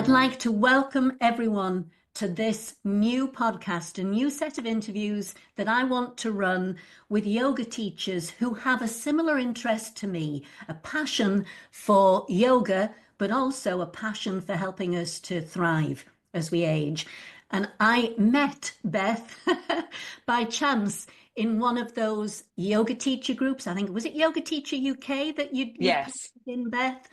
I'd like to welcome everyone to this new podcast, a new set of interviews that I want to run with yoga teachers who have a similar interest to me, a passion for yoga, but also a passion for helping us to thrive as we age. And I met Beth by chance in one of those yoga teacher groups. I think, was it Yoga Teacher UK that you'd Yes. posted in, Beth?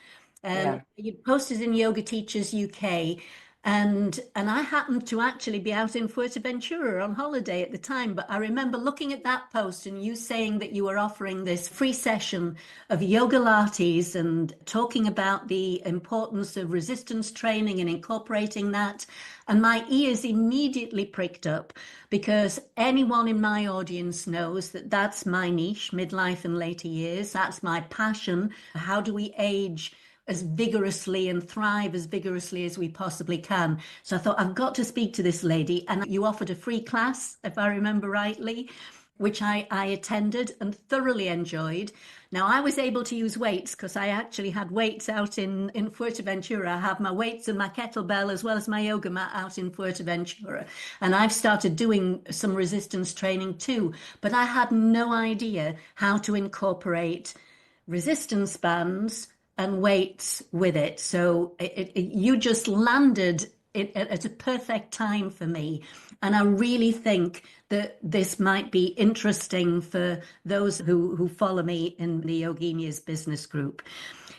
Yeah. You posted in Yoga Teachers UK, and I happened to actually be out in Fuerteventura on holiday at the time. But I remember looking at that post and you saying that you were offering this free session of Yogalates and talking about the importance of resistance training and incorporating that. And my ears immediately pricked up because anyone in my audience knows that that's my niche, midlife and later years. That's my passion. How do we age as vigorously and thrive as vigorously as we possibly can? So I thought, I've got to speak to this lady. And you offered a free class, if I remember rightly, which I attended and thoroughly enjoyed. Now, I was able to use weights because I actually had weights out in Fuerteventura. I have my weights and my kettlebell as well as my yoga mat out in Fuerteventura. And I've started doing some resistance training too. But I had no idea how to incorporate resistance bands and weights with it. So you just landed it at a perfect time for me. And I really think that this might be interesting for those who follow me in the Yoginias business group.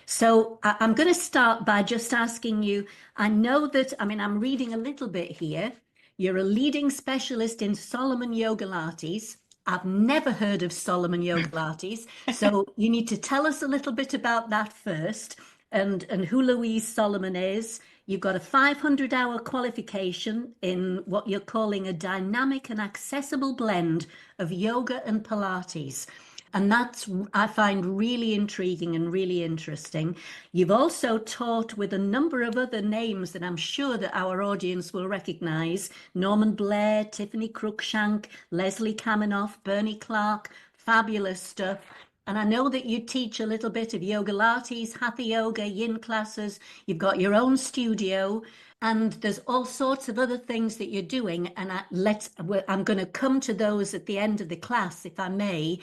So I'm going to start by just asking you, I know that, I'm reading a little bit here. You're a leading specialist in Solomon Yogalates. I've never heard of Solomon Yogalates, so you need to tell us a little bit about that first, and who Louise Solomon is. You've got a 500-hour qualification in what you're calling a dynamic and accessible blend of yoga and Pilates. And that's, I find, really intriguing and really interesting. You've also taught with a number of other names that I'm sure that our audience will recognize: Norman Blair, Tiffany Cruikshank, Leslie Kaminoff, Bernie Clark. Fabulous stuff. And I know that you teach a little bit of yoga lattes, hatha yoga, yin classes. You've got your own studio, and there's all sorts of other things that you're doing. And I'm going to come to those at the end of the class, if I may,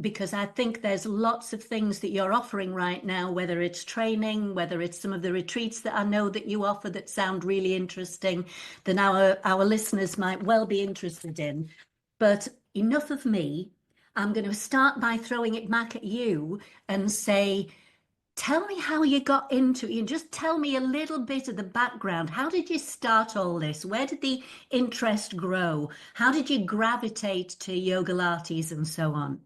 because I think there's lots of things that you're offering right now, whether it's training, whether it's some of the retreats that I know that you offer that sound really interesting, that our listeners might well be interested in. But enough of me. I'm going to start by throwing it back at you and say, tell me how you got into it. And just tell me a little bit of the background. How did you start all this? Where did the interest grow? How did you gravitate to yoga lattes and so on?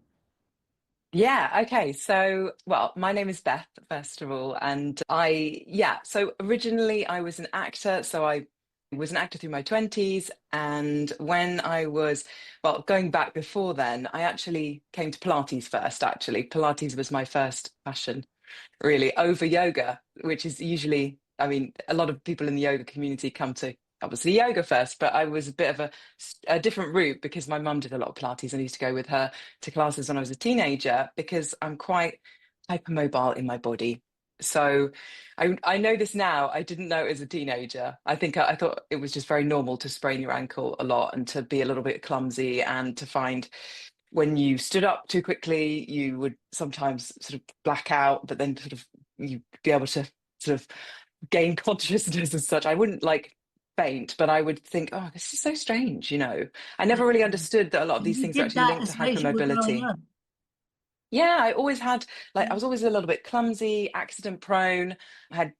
Yeah. Okay. So, well, my name is Beth, first of all. And so originally I was an actor. So I was an actor through my 20s. And when I was, going back before then, I actually came to Pilates first, actually. Pilates was my first passion, really, over yoga, which is usually, a lot of people in the yoga community come to obviously yoga first, but I was a bit of a different route because my mum did a lot of Pilates. I used to go with her to classes when I was a teenager because I'm quite hypermobile in my body. So I know this now. I didn't know it as a teenager. I think I thought it was just very normal to sprain your ankle a lot and to be a little bit clumsy and to find when you stood up too quickly, you would sometimes sort of black out, but then sort of you'd be able to sort of gain consciousness as such. I wouldn't like faint, but I would think, oh, this is so strange, I never really understood that a lot of these You things are did actually that linked to as well as you were growing hypermobility. up. Yeah, I always had, I was always a little bit clumsy, accident prone, I had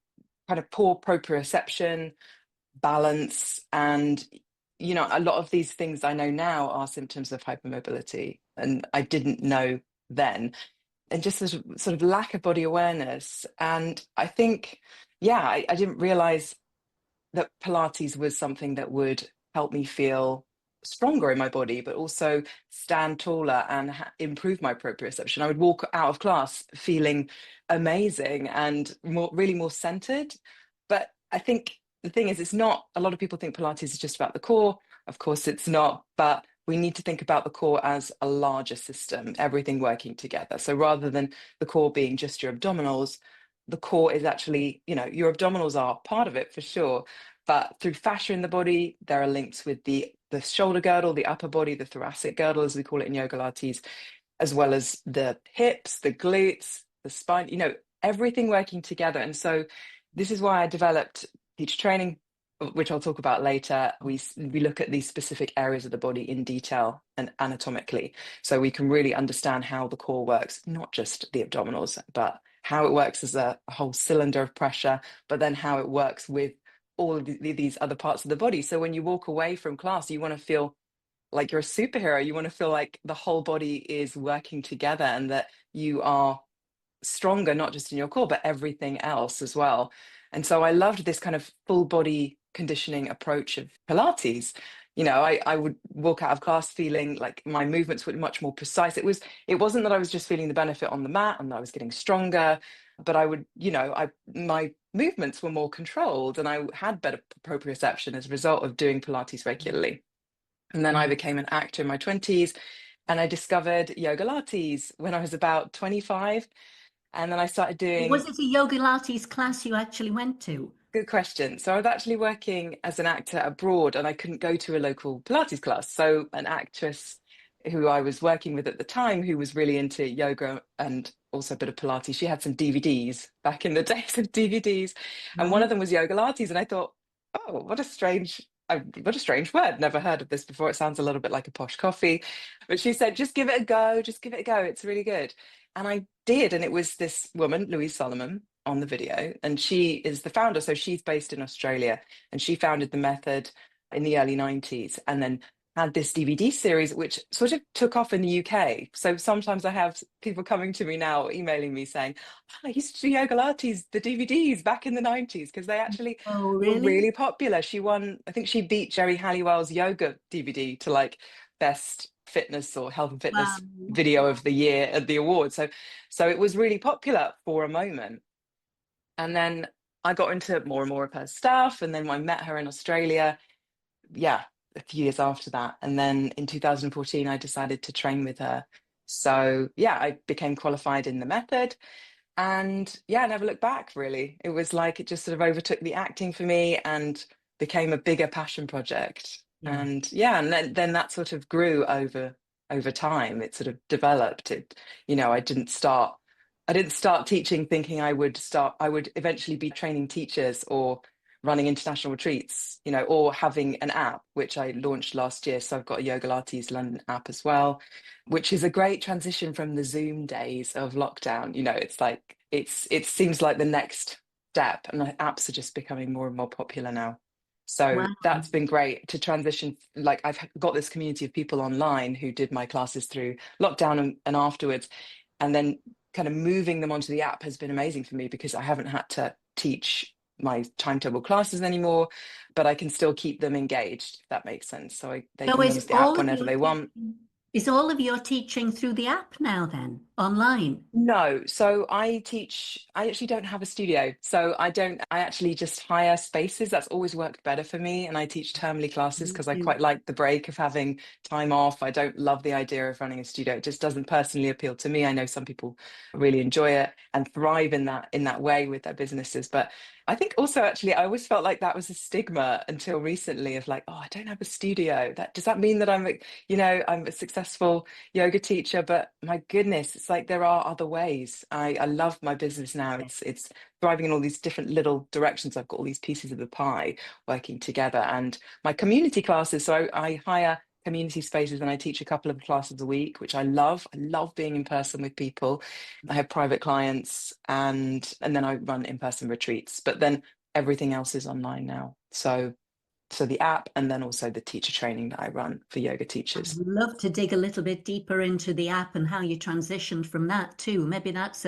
kind of poor proprioception, balance, and a lot of these things I know now are symptoms of hypermobility, and I didn't know then. And just sort of lack of body awareness. And I think, I didn't realize that Pilates was something that would help me feel stronger in my body, but also stand taller and improve my proprioception. I would walk out of class feeling amazing and really more centered. But I think the thing is, it's not, a lot of people think Pilates is just about the core. Of course, it's not, but we need to think about the core as a larger system, everything working together. So rather than the core being just your abdominals, the core is actually, your abdominals are part of it for sure, but through fascia in the body, there are links with the shoulder girdle, the upper body, the thoracic girdle, as we call it in Yogalates, as well as the hips, the glutes, the spine, everything working together. And so this is why I developed teacher training, which I'll talk about later. We look at these specific areas of the body in detail and anatomically, so we can really understand how the core works, not just the abdominals, but how it works as a whole cylinder of pressure, but then how it works with all of these other parts of the body. So when you walk away from class, you want to feel like you're a superhero. You want to feel like the whole body is working together and that you are stronger, not just in your core, but everything else as well. And so I loved this kind of full body conditioning approach of Pilates. I would walk out of class feeling like my movements were much more precise. It wasn't that I was just feeling the benefit on the mat and that I was getting stronger, but my movements were more controlled and I had better proprioception as a result of doing Pilates regularly. And then I became an actor in my 20s, and I discovered Yogalates when I was about 25. And then I started Was doing, it a yoga Pilates class you actually went to? good question. So I was actually working as an actor abroad and I couldn't go to a local Pilates class. So an actress who I was working with at the time, who was really into yoga and also a bit of Pilates, she had some DVDs back in the days of DVDs. And one of Right. them was Yogalates. And I thought, oh, what a strange word. Never heard of this before. It sounds a little bit like a posh coffee. But she said, just give it a go. Just give it a go. It's really good. And I did. And it was this woman, Louise Solomon, on the video. And she is the founder. So she's based in Australia. And she founded the method in the early 90s and then had this DVD series, which sort of took off in the UK. So sometimes I have people coming to me now, emailing me saying, oh, I used to do Yoga Lattes, the DVDs back in the 90s, because they actually Oh, were really? really popular. She won, I think she beat Jerry Halliwell's yoga DVD to like best fitness or health and fitness Wow. video of the year at the awards. So it was really popular for a moment. And then I got into more and more of her stuff. And then I met her in Australia, yeah, a few years after that. And then in 2014, I decided to train with her. So yeah, I became qualified in the method. And yeah, I never looked back really. It was like it just sort of overtook the acting for me and became a bigger passion project. Yeah. And yeah, and then that sort of grew over time. It sort of developed. I didn't start teaching thinking I would eventually be training teachers or running international retreats, or having an app, which I launched last year. So I've got a Yoga Lattes London app as well, which is a great transition from the Zoom days of lockdown. It's like it seems like the next step, and the apps are just becoming more and more popular now. So Wow. that's been great to transition. Like I've got this community of people online who did my classes through lockdown and afterwards, and then kind of moving them onto the app has been amazing for me because I haven't had to teach my timetable classes anymore, but I can still keep them engaged, if that makes sense. So they So can use the app whenever they want. is all of your teaching through the app now then, online? No, so I actually don't have a studio. So I actually just hire spaces. That's always worked better for me. And I teach termly classes Me because I too. quite like the break of having time off. I don't love the idea of running a studio. It just doesn't personally appeal to me. I know some people really enjoy it and thrive in that way with their businesses. But I think also actually I always felt like that was a stigma until recently of like, oh, I don't have a studio. Does that mean that I'm a successful yoga teacher? But my goodness, it's like there are other ways. I love my business now. It's thriving in all these different little directions. I've got all these pieces of the pie working together, and my community classes. So I hire community spaces and I teach a couple of classes a week, which I love. I love being in person with people. I have private clients, and then I run in-person retreats. But then everything else is online now. So the app, and then also the teacher training that I run for yoga I'd teachers. love to dig a little bit deeper into the app and how you transitioned from that too. Maybe that's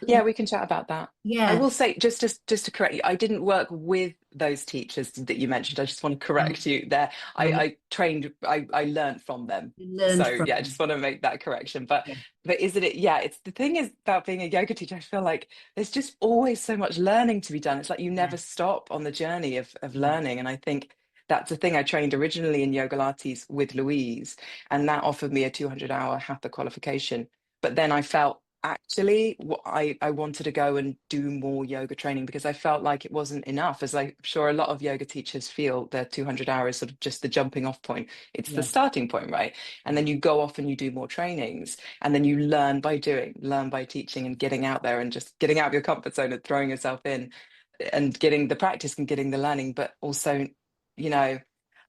Yeah, we can chat about that. I yeah. will say, just to correct you, I didn't work with those teachers that you mentioned. I just want to No, correct you there. I, no, I trained, I learned from them. you learned So from yeah, I just them. want to make that correction. But Yeah, but isn't it? Yeah, it's the thing is about being a yoga teacher. I feel like there's just always so much learning to be done. It's like you yeah, never stop on the journey of yeah. learning. And I think that's the thing. I trained originally in Yoga Lattes with Louise, and that offered me a 200-hour hatha qualification. But then I felt actually I wanted to go and do more yoga training because I felt like it wasn't enough, as I'm sure a lot of yoga teachers feel. Their 200 hours sort of just the jumping off point. It's the Yeah. starting point, right? And then you go off and you do more trainings, and then you learn by doing, learn by teaching, and getting out there and just getting out of your comfort zone and throwing yourself in and getting the practice and getting the learning. But also, you know,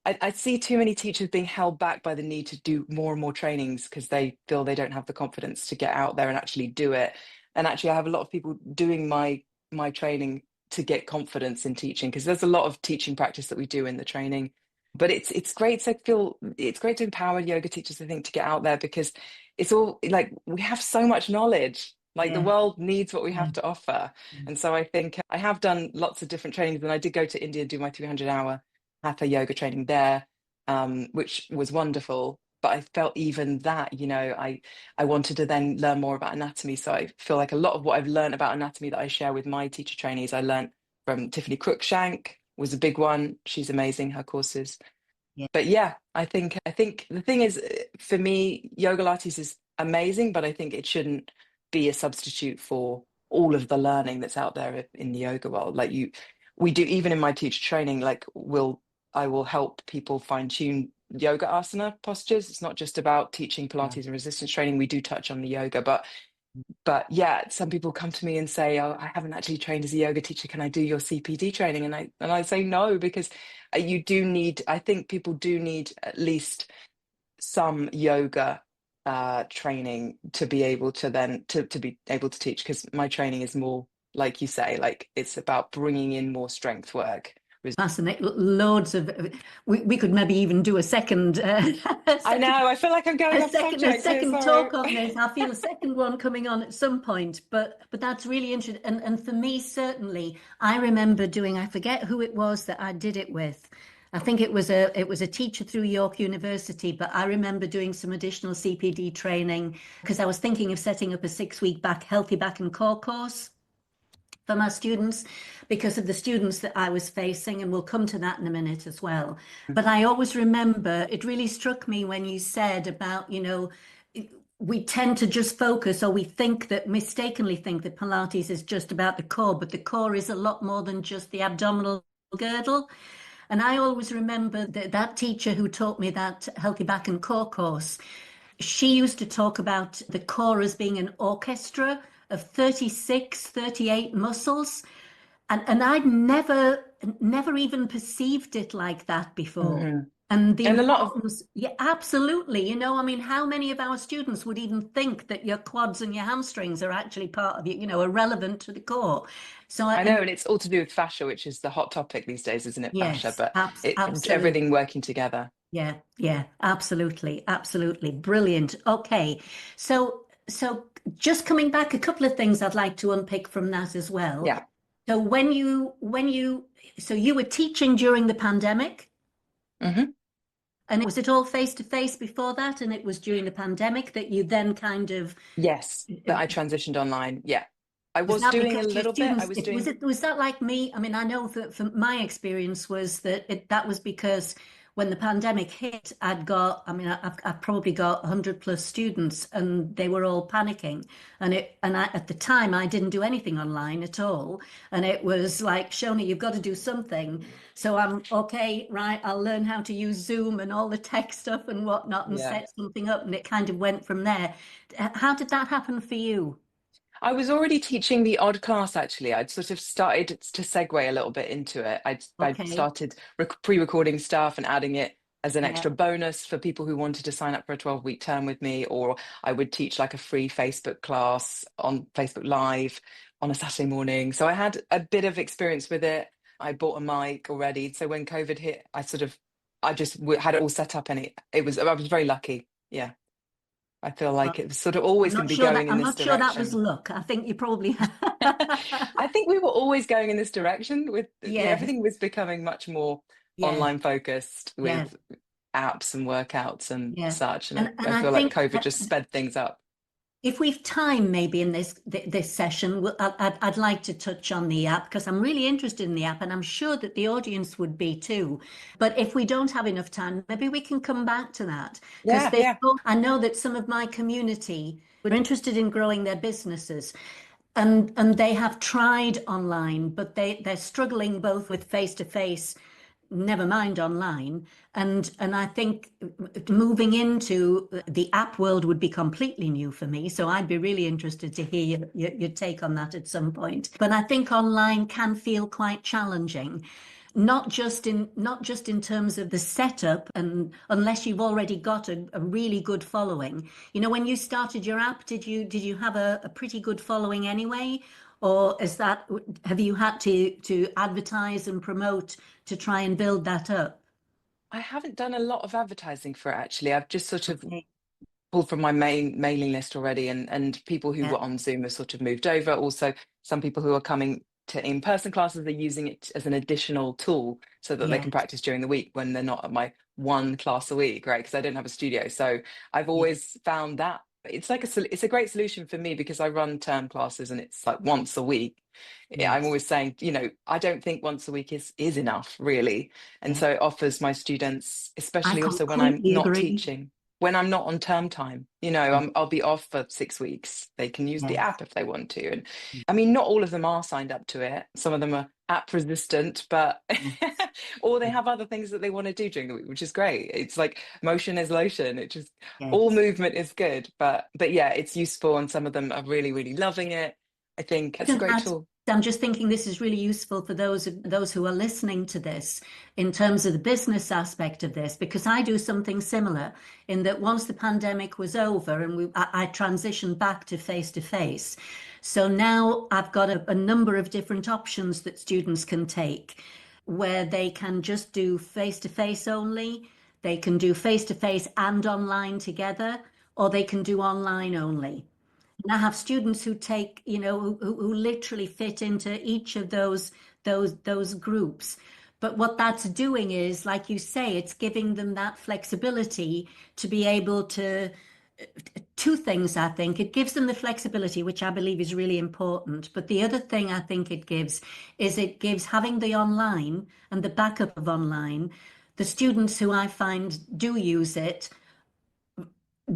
I see too many teachers being held back by the need to do more and more trainings because they feel they don't have the confidence to get out there and actually do it. And actually, I have a lot of people doing my training to get confidence in teaching, because there's a lot of teaching practice that we do in the training. But it's great to feel, it's great to empower yoga teachers, I think, to get out there, because it's all like we have so much knowledge. Like the Yeah. world needs what we Yeah. have to offer. And so I think I have done lots of different trainings, and I did go to India and do my 300-hour hatha yoga training there, which was wonderful. But I felt even that, you know, I wanted to then learn more about anatomy. So I feel like a lot of what I've learned about anatomy that I share with my teacher trainees, I learned from Tiffany Cruikshank, was a big one. She's amazing, her courses. Yeah. But yeah, I think the thing is, for me, yoga Pilates is amazing, but I think it shouldn't be a substitute for all of the learning that's out there in the yoga world. Like we do, even in my teacher training, like I will help people fine tune yoga asana postures. It's not just about teaching Pilates and resistance training. We do touch on the yoga, but yeah, some people come to me and say, "Oh, I haven't actually trained as a yoga teacher. Can I do your CPD training?" And I say no, because you do need. I think people do need at least some yoga training to be able to then to be able to teach. Because my training is more, like you say, like it's about bringing in more strength work. Fascinating. Loads of, we could maybe even do a second, a I second, know. I feel like I'm going off a subject here. second Sorry. talk on this. I feel a second one coming on at some point, but that's really interesting. And for me, certainly, I remember doing, I forget who it was that I did it with. I think it was a teacher through York University, but I remember doing some additional CPD training because I was thinking of setting up a 6-week healthy back and core course for my students because of the students that I was facing, and we'll come to that in a minute as well. But I always remember, it really struck me when you said about, you know, we tend to just focus, or we think that, mistakenly think that Pilates is just about the core, but the core is a lot more than just the abdominal girdle. And I always remember that teacher who taught me that healthy back and core course, she used to talk about the core as being an orchestra of 36, 38 muscles. And I'd never even perceived it like that before. Hmm. And the And a lot of importance, yeah, absolutely. You know, I mean, how many of our students would even think that your quads and your hamstrings are actually part of you know, are relevant to the core? So, I know, and it's all to do with fascia, which is the hot topic these days, isn't it? Fascia, yes, but absolutely. everything working together. Yeah, yeah, absolutely, absolutely. Brilliant. Okay. So just coming back, a couple of things I'd like to unpick from that as well. Yeah. So so you were teaching during the pandemic, Hmm. and was it all face to face before that? And it was during the pandemic that you then kind of, Yes, that I transitioned online. Yeah. I was was that doing a because your little bit. I students, was doing, was that like me? I mean, I know that from my experience was that that was because when the pandemic hit, I mean, I've probably got 100 plus students, and they were all panicking. At the time, I didn't do anything online at all. And it was like, Shona, you've got to do something. So I'm okay, right? I'll learn how to use Zoom and all the tech stuff and whatnot and yeah. set something up. And it kind of went from there. How did that happen for you? I was already teaching the odd class, actually. I'd sort of started to segue a little bit into it. I'd Okay. started pre-recording stuff and adding it as an Yeah. extra bonus for people who wanted to sign up for a 12-week term with me, or I would teach like a free Facebook class on Facebook Live on a Saturday morning. So I had a bit of experience with it. I bought a mic already. So when COVID hit, I just had it all set up, and I was very lucky. Yeah. I feel like it was sort of always going to be going in I'm this not sure that was direction. luck. I think you probably I think we were always going in this direction with, yeah, yeah, everything was becoming much more yeah, online focused yeah, with apps and workouts and yeah. such. And And I I feel like think COVID just sped things up. if we've time, maybe in this session, I'd like to touch on the app because I'm really interested in the app, and I'm sure that the audience would be too. But if we don't have enough time, maybe we can come back to that because Yeah, yeah. I know that some of my community were interested in growing their businesses, and they have tried online, but they're struggling both with face to face, never mind online. And I think moving into the app world would be completely new for me. So I'd be really interested to hear your take on that at some point. But I think online can feel quite challenging. Not just in terms of the setup, and unless you've already got a really good following. When you started your app, did you have a pretty good following anyway? Or have you had to advertise and promote to try and build that up? I haven't done a lot of advertising for it actually. I've just sort of Okay. pulled from my main mailing list already, and people who Yeah, were on Zoom have sort of moved over. Also, some people who are coming to in-person classes are using it as an additional tool so that they yeah, can practice during the week when they're not at my one class a week, right? Because I don't have a studio. So I've yeah, always found that it's like it's a great solution for me because I run term classes and it's like once a week. I'm yes, always saying, I don't think once a week is enough, really. And yeah. so it offers my students, I especially also when I'm completely not agree. teaching, when I'm not on term time, Yeah, I'll be off for 6 weeks. They can use the yes, app if they want to. And I mean, not all of them are signed up to it. Some of them are app resistant, but yes, or they have other things that they want to do during the week, which is great. It's like motion is lotion. It just all yes. movement is good. But yeah, it's useful, and some of them are really, really loving it. I think it's a Isn't great that, tool. I'm just thinking this is really useful for those who are listening to this in terms of the business aspect of this, because I do something similar in that once the pandemic was over and I transitioned back to face to face. So now I've got a number of different options that students can take where they can just do face to face only, they can do face to face and online together, or they can do online only. And I have students who take, who literally fit into each of those groups. But what that's doing is, like you say, it's giving them that flexibility to be able to, two things, I think. It gives them the flexibility, which I believe is really important. But the other thing I think it gives is it gives having the online and the backup of online. The students who I find do use it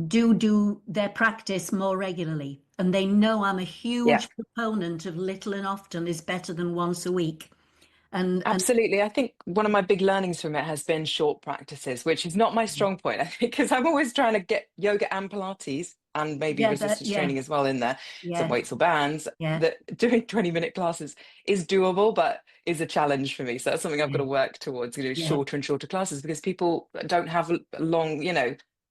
do their practice more regularly. And they know I'm a Yeah. huge proponent of little and often is better than once a week. And Absolutely. I think one of my big learnings from it has been short practices, which is not my strong point, I think, because I'm always trying to get yoga and Pilates and maybe yeah, resistance yeah, training as well in there, some yeah, weights or bands, yeah, that doing 20-minute classes is doable, but is a challenge for me. So that's something I've got yeah, to work towards, yeah, shorter and shorter classes because people don't have a long,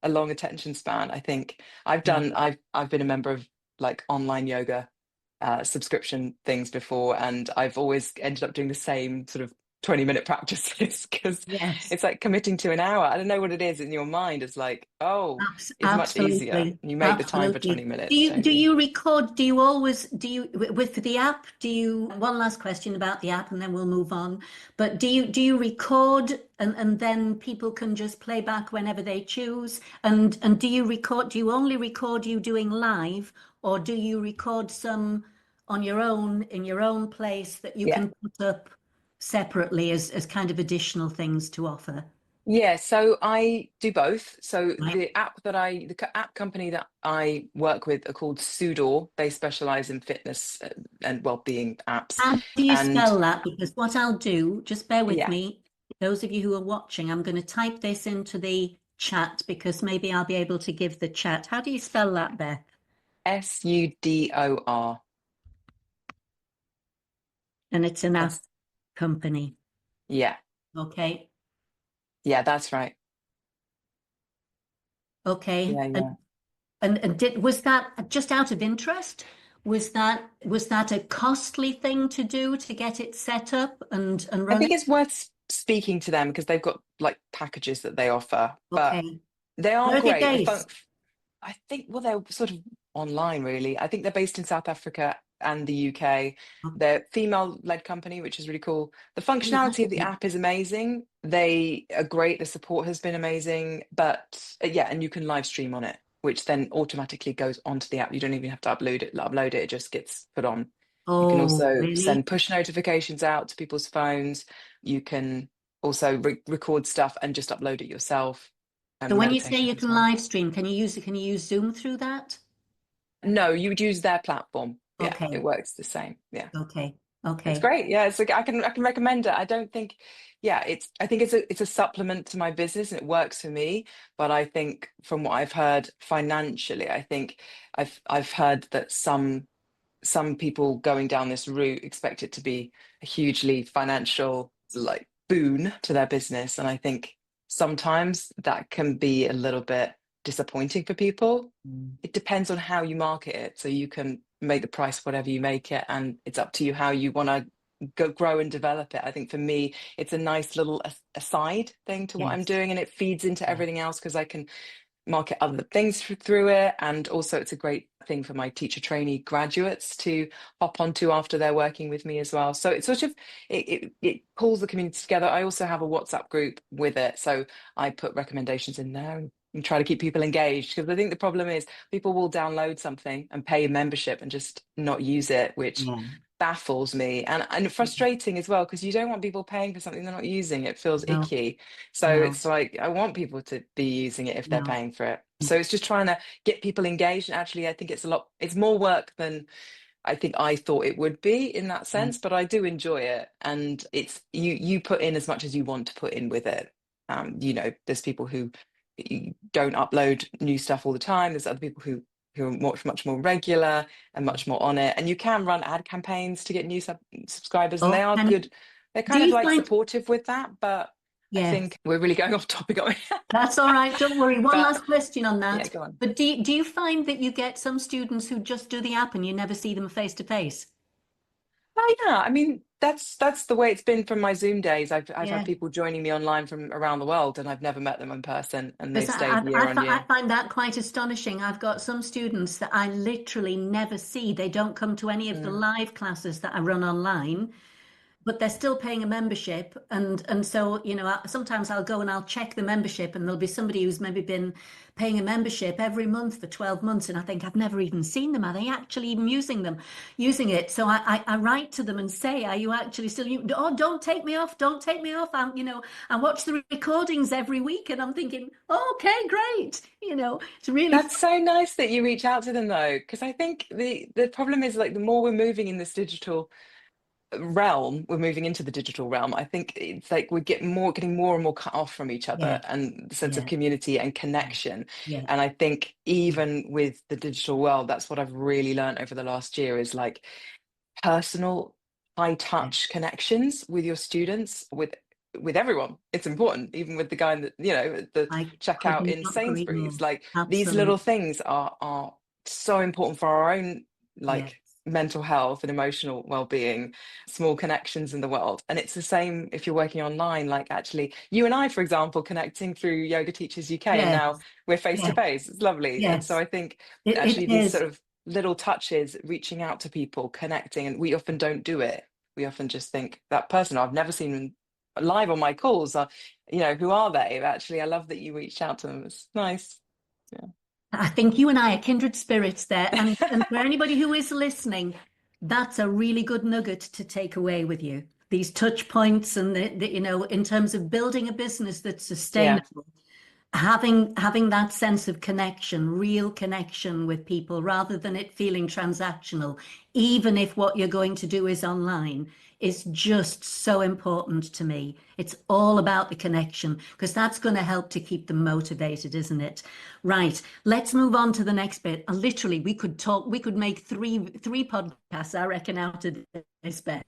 a long attention span. I think yeah. I've been a member of like online yoga subscription things before, and I've always ended up doing the same sort of 20-minute practices because Yes. it's like committing to an hour. I don't know what it is in your mind. It's like, oh, it's much easier. Absolutely, You make the time for 20 absolutely. Do minutes, you don't do you? you record? Do you always do you with the app? Do you? One last question about the app, and then we'll move on. But do you record and then people can just play back whenever they choose? And do you record? Do you only record you doing live, or do you record some on your own in your own place that you Yeah. can put up separately as kind of additional things to offer? Yeah, so I do both. So Right. the app company that I work with are called Sudor. They specialize in fitness and well-being apps. How do you And spell that? Because what I'll do, just bear with yeah, me, those of you who are watching, I'm going to type this into the chat because maybe I'll be able to give the chat. How do you spell that, Beth? Sudor. And it's an app That's company. yeah, Okay. yeah, that's right. Okay. Yeah, yeah. And was that just out of interest? Was that a costly thing to do to get it set up and I think running? it's worth speaking to them because they've got like packages that they offer, but Okay. they are Where are they great. based? I think, well, they're sort of online, really. I think they're based in South Africa and the UK. Oh, They're female-led company, which is really cool. The functionality of the right. app is amazing. They are great. The support has been amazing, but yeah, and you can live stream on it. which then automatically goes onto the app. You don't even have to upload it, it just gets put on. You can Oh, also really? send push notifications out to people's phones. You can also record stuff and just upload it yourself, So and when you say meditations you as can well. live stream, can you use Zoom through that? No, you would use their platform. Yeah, it Okay, works the same. Yeah. okay, It's okay. great. Yeah, it's like I can recommend it. I don't think, yeah, I think it's a supplement to my business and it works for me. But I think from what I've heard financially, I think I've heard that some people going down this route expect it to be a hugely financial like boon to their business. And I think sometimes that can be a little bit disappointing for people. Mm. It depends on how you market it. So you can make the price whatever you make it, and it's up to you how you want to grow and develop it. I think for me, it's a nice little aside thing to what I'm Yes, doing, and it feeds into yes. everything else because I can market other things through it. And also, it's a great thing for my teacher trainee graduates to hop onto after they're working with me as well. So it's sort of, it pulls the community together. I also have a WhatsApp group with it. So I put recommendations in there and try to keep people engaged, because I think the problem is people will download something and pay a membership and just not use it, which Yeah. baffles me and frustrating as well, because you don't want people paying for something they're not using. It feels No, icky. So no, it's like I want people to be using it if they're no. paying for it. So it's just trying to get people engaged. And actually, I think it's more work than I think I thought it would be in that Yeah. sense, but I do enjoy it. And it's you put in as much as you want to put in with it. There's people who don't upload new stuff all the time. There's other people who are much more regular and much more on it. And you can run ad campaigns to get new subscribers, and they Oh, are can good. They're do kind of you like find? supportive with that, but I Yes, think we're really going off topic, aren't we? that's all right. Don't worry. One But last question on yeah, that. go on. But do you find that you get some students who just do the app and you never see them face to face? Oh yeah, I mean that's the way it's been from my Zoom days. I've had Yeah. people joining me online from around the world, and I've never met them in person, and Because they've stayed year on I year. find that quite astonishing. I've got some students that I literally never see. They don't come to any of the Mm. live classes that I run online, but they're still paying a membership. And so, sometimes I'll go and I'll check the membership, and there'll be somebody who's maybe been paying a membership every month for 12 months. And I think I've never even seen them. Are they actually even using it? So I write to them and say, are you actually still, oh, don't take me off. Don't take me off. I watch the recordings every week and I'm thinking, oh, okay, great. It's really That's fun. so nice that you reach out to them though, because I think the problem is like the more we're moving in this digital realm, we're moving into the digital realm. I think it's like we're getting more and more cut off from each other Yeah, and the sense of yeah, community and connection. yeah, And I think yeah, even with the digital world, that's what I've really learned over the last year is like personal, high yeah. touch connections with your students, with everyone. It's important, even with the guy that, at the I could checkout in not agree more. Sainsbury's. Like these little Absolutely. things are so important for our own Yeah. like mental health and emotional well-being, small connections in the world. And it's the same if you're working online. Like actually, you and I, for example, connecting through Yoga Teachers UK, and Yes, now we're face to yes, face. It's lovely. And so yes. I think It actually these is. sort of little touches, reaching out to people, connecting, and we often don't do it. We often just think that person I've never seen them live on my calls are, who are they? But actually, I love that you reached out to them. It's nice. I think you and I are kindred spirits there. And for anybody who is listening, that's a really good nugget to take away with you. These touch points and in terms of building a business that's Yeah. sustainable, having that sense of connection, real connection with people rather than it feeling transactional, even if what you're going to do is online, is just so important to me. It's all about the connection because that's going to help to keep them motivated, isn't it? Right. Let's move on to the next bit. Literally, we could make three podcasts, I reckon, out of this, Beth.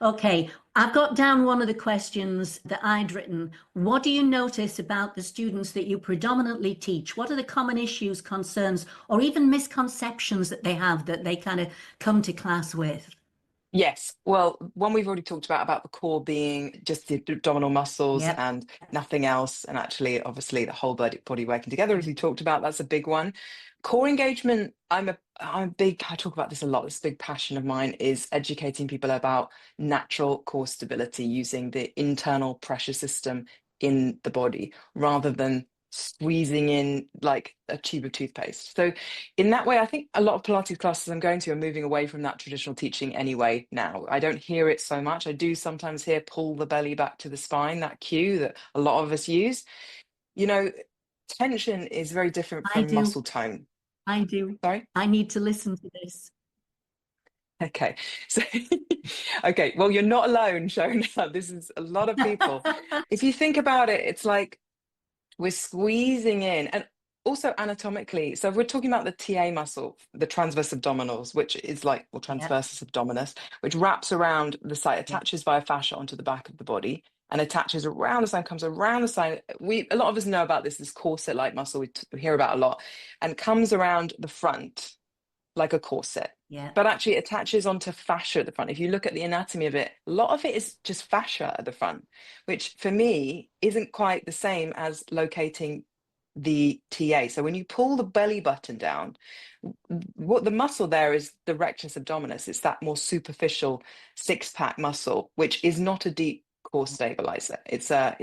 Okay, I've got down one of the questions that I'd written. What do you notice about the students that you predominantly teach? What are the common issues, concerns, or even misconceptions that they have that they kind of come to class with? Yes. Well, one we've already talked about the core being just the abdominal muscles Yep. and nothing else. And actually, obviously, the whole body working together, as we talked about, that's a big one. Core engagement, I talk about this a lot. This big passion of mine is educating people about natural core stability using the internal pressure system in the body rather than squeezing in like a tube of toothpaste. So in that way, I think a lot of Pilates classes I'm going to are moving away from that traditional teaching anyway now. I don't hear it so much. I do sometimes hear pull the belly back to the spine, that cue that a lot of us use. You know, tension is very different I from do. muscle tone. I do. Sorry? I need to listen to this. Okay. So, okay. Well, you're not alone, Shona. This is a lot of people. If you think about it, it's like we're squeezing in, and also anatomically. So if we're talking about the TA muscle, the transverse abdominals, which is like, well, Yeah, transversus abdominis, which wraps around the site, yeah. attaches via fascia onto the back of the body, and attaches around the side, comes around the side. A lot of us know about this corset-like muscle we hear about a lot, and comes around the front like a corset. Yeah. But actually it attaches onto fascia at the front. If you look at the anatomy of it, a lot of it is just fascia at the front, which for me isn't quite the same as locating the TA. So when you pull the belly button down, what the muscle there is the rectus abdominis. It's that more superficial six-pack muscle, which is not a deep core stabilizer. It's that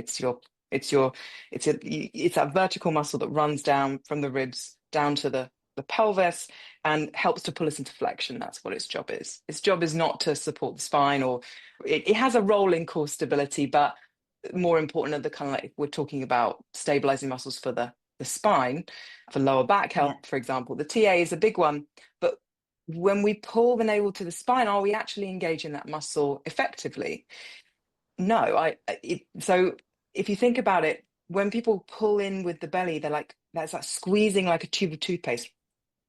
vertical muscle that runs down from the ribs down to the pelvis and helps to pull us into flexion. That's what its job is. Its job is not to support the spine, or it has a role in core stability, but more important are the kind of like, we're talking about stabilizing muscles for the spine, for lower back health, Yeah. for example. The TA is a big one, but when we pull the navel to the spine, are we actually engaging that muscle effectively? No. So if you think about it, when people pull in with the belly, they're like, that's like squeezing like a tube of toothpaste,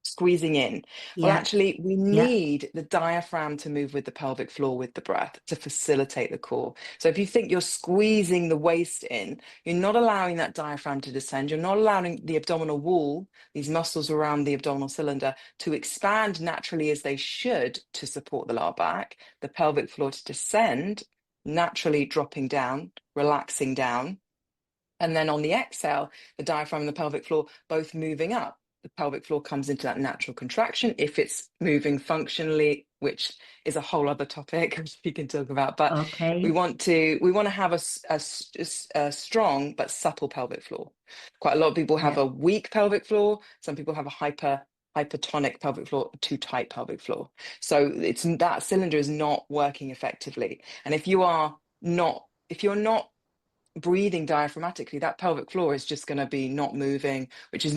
squeezing in. Well, Yeah. actually, we Yeah. need the diaphragm to move with the pelvic floor with the breath to facilitate the core. So if you think you're squeezing the waist in, you're not allowing that diaphragm to descend. You're not allowing the abdominal wall, these muscles around the abdominal cylinder, to expand naturally as they should to support the lower back, the pelvic floor to descend, naturally dropping down, relaxing down. And then on the exhale, the diaphragm and the pelvic floor both moving up. The pelvic floor comes into that natural contraction if it's moving functionally, which is a whole other topic which we can talk about. But we Okay. want to have a strong but supple pelvic floor. Quite a lot of people have Yeah. a weak pelvic floor. Some people have a hypertonic pelvic floor, too tight pelvic floor. So it's that cylinder is not working effectively. And if you're not breathing diaphragmatically, that pelvic floor is just going to be not moving, which is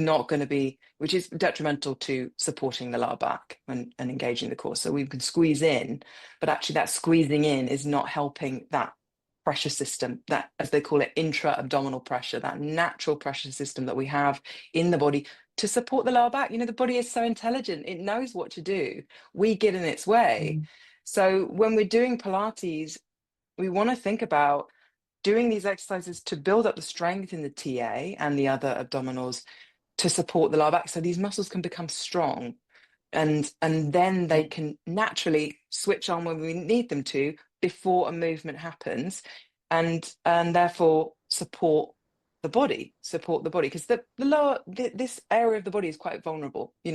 detrimental to supporting the lower back and engaging the core. So we can squeeze in, but actually that squeezing in is not helping that pressure system, that, as they call it, intra-abdominal pressure, that natural pressure system that we have in the body to support the lower back. The body is so intelligent, it knows what to do. We get in its way. Mm. So when we're doing Pilates, we want to think about doing these exercises to build up the strength in the TA and the other abdominals to support the lower back, so these muscles can become strong, and then they Yeah. can naturally switch on when we need them to before a movement happens, and therefore support the body, because this area of the body is quite vulnerable. We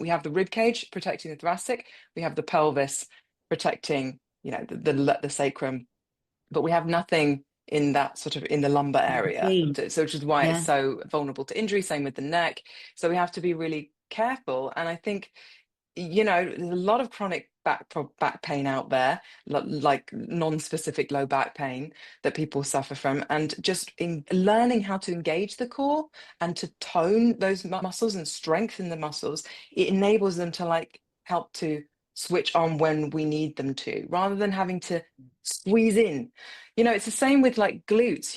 have the rib cage protecting the thoracic, we have the pelvis protecting the sacrum, but we have nothing in that sort of in the lumbar In area. between. So which is why it's Yeah. so vulnerable to injury. Same with the neck. So we have to be really careful. And I think, there's a lot of chronic back pain out there, like non-specific low back pain that people suffer from. And just in learning how to engage the core and to tone those muscles and strengthen the muscles, it enables them to help to switch on when we need them to, rather than having to squeeze in. It's the same with like glutes.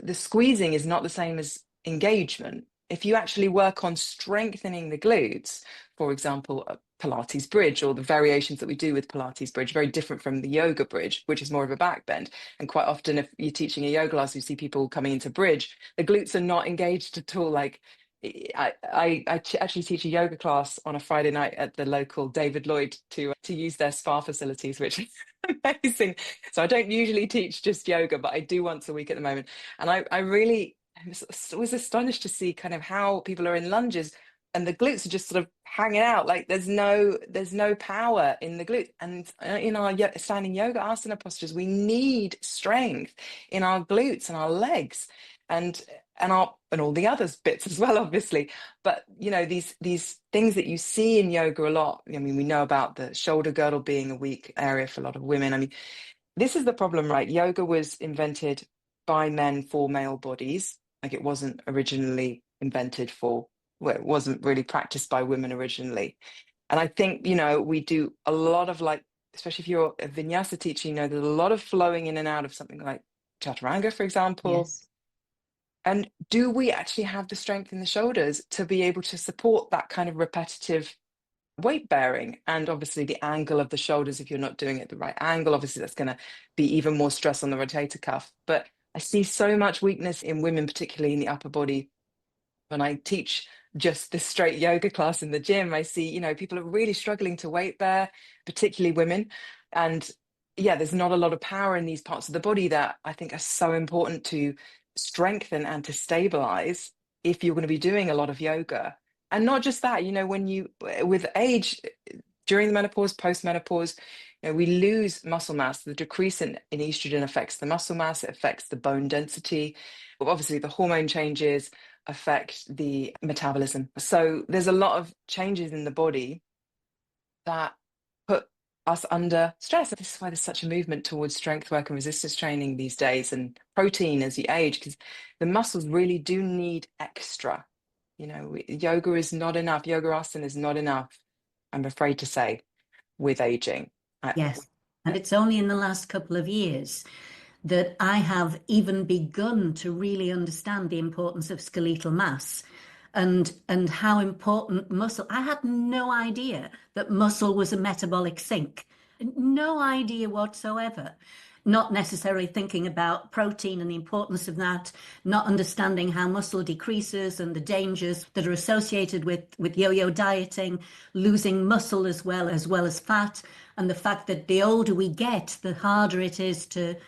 The squeezing is not the same as engagement. If you actually work on strengthening the glutes, for example, a Pilates bridge, or the variations that we do with Pilates bridge, very different from the yoga bridge, which is more of a back bend. And quite often, if you're teaching a yoga class, you see people coming into bridge, the glutes are not engaged at all. Like actually teach a yoga class on a Friday night at the local David Lloyd to use their spa facilities, which is amazing. So I don't usually teach just yoga, but I do once a week at the moment. And I really was astonished to see kind of how people are in lunges and the glutes are just sort of hanging out. Like there's no power in the glutes. And in our standing yoga asana postures, we need strength in our glutes and our legs. And and all the other bits as well, obviously. But you know, these things that you see in yoga a lot. I mean, we know about the shoulder girdle being a weak area for a lot of women. I mean, this is the problem, right? Yoga was invented by men for male bodies. Like, it wasn't originally invented for, well, it wasn't really practiced by women originally. And I think, you know, we do a lot of, like, especially if you're a vinyasa teacher, you know, there's a lot of flowing in and out of something like chaturanga, for example. Yes. And do we actually have the strength in the shoulders to be able to support that kind of repetitive weight bearing? And obviously the angle of the shoulders, if you're not doing it the right angle, obviously that's going to be even more stress on the rotator cuff. But I see so much weakness in women, particularly in the upper body. When I teach just this straight yoga class in the gym, I see, you know, people are really struggling to weight bear, particularly women. And yeah, there's not a lot of power in these parts of the body that I think are so important to strengthen and to stabilize if you're going to be doing a lot of yoga. And not just that, you know, when you, with age, during the menopause, post-menopause, you know, we lose muscle mass. The decrease in estrogen affects the muscle mass, it affects the bone density. Obviously, the hormone changes affect the metabolism. So there's a lot of changes in the body that put us under stress. This is why there's such a movement towards strength work and resistance training these days, and protein as you age, because the muscles really do need extra. You know, yoga is not enough. Yoga asana is not enough, I'm afraid to say, with aging. Yes. And it's only in the last couple of years that I have even begun to really understand the importance of skeletal mass and how important muscle. I had no idea that muscle was a metabolic sink. No idea whatsoever. Not necessarily thinking about protein and the importance of that, not understanding how muscle decreases and the dangers that are associated with yo-yo dieting, losing muscle as well as fat, and the fact that the older we get, the harder it is to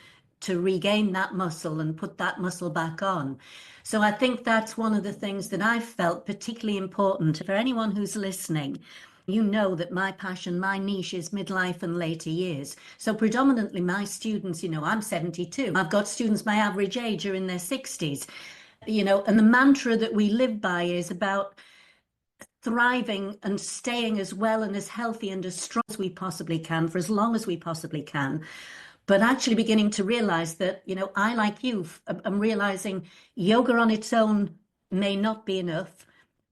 regain that muscle and put that muscle back on. So I think that's one of the things that I've felt particularly important for anyone who's listening. You know that my passion, my niche is midlife and later years. So predominantly my students, you know, I'm 72. I've got students, my average age are in their 60s, you know, and the mantra that we live by is about thriving and staying as well and as healthy and as strong as we possibly can for as long as we possibly can. But actually beginning to realize that, you know, I, like you, am realizing yoga on its own may not be enough,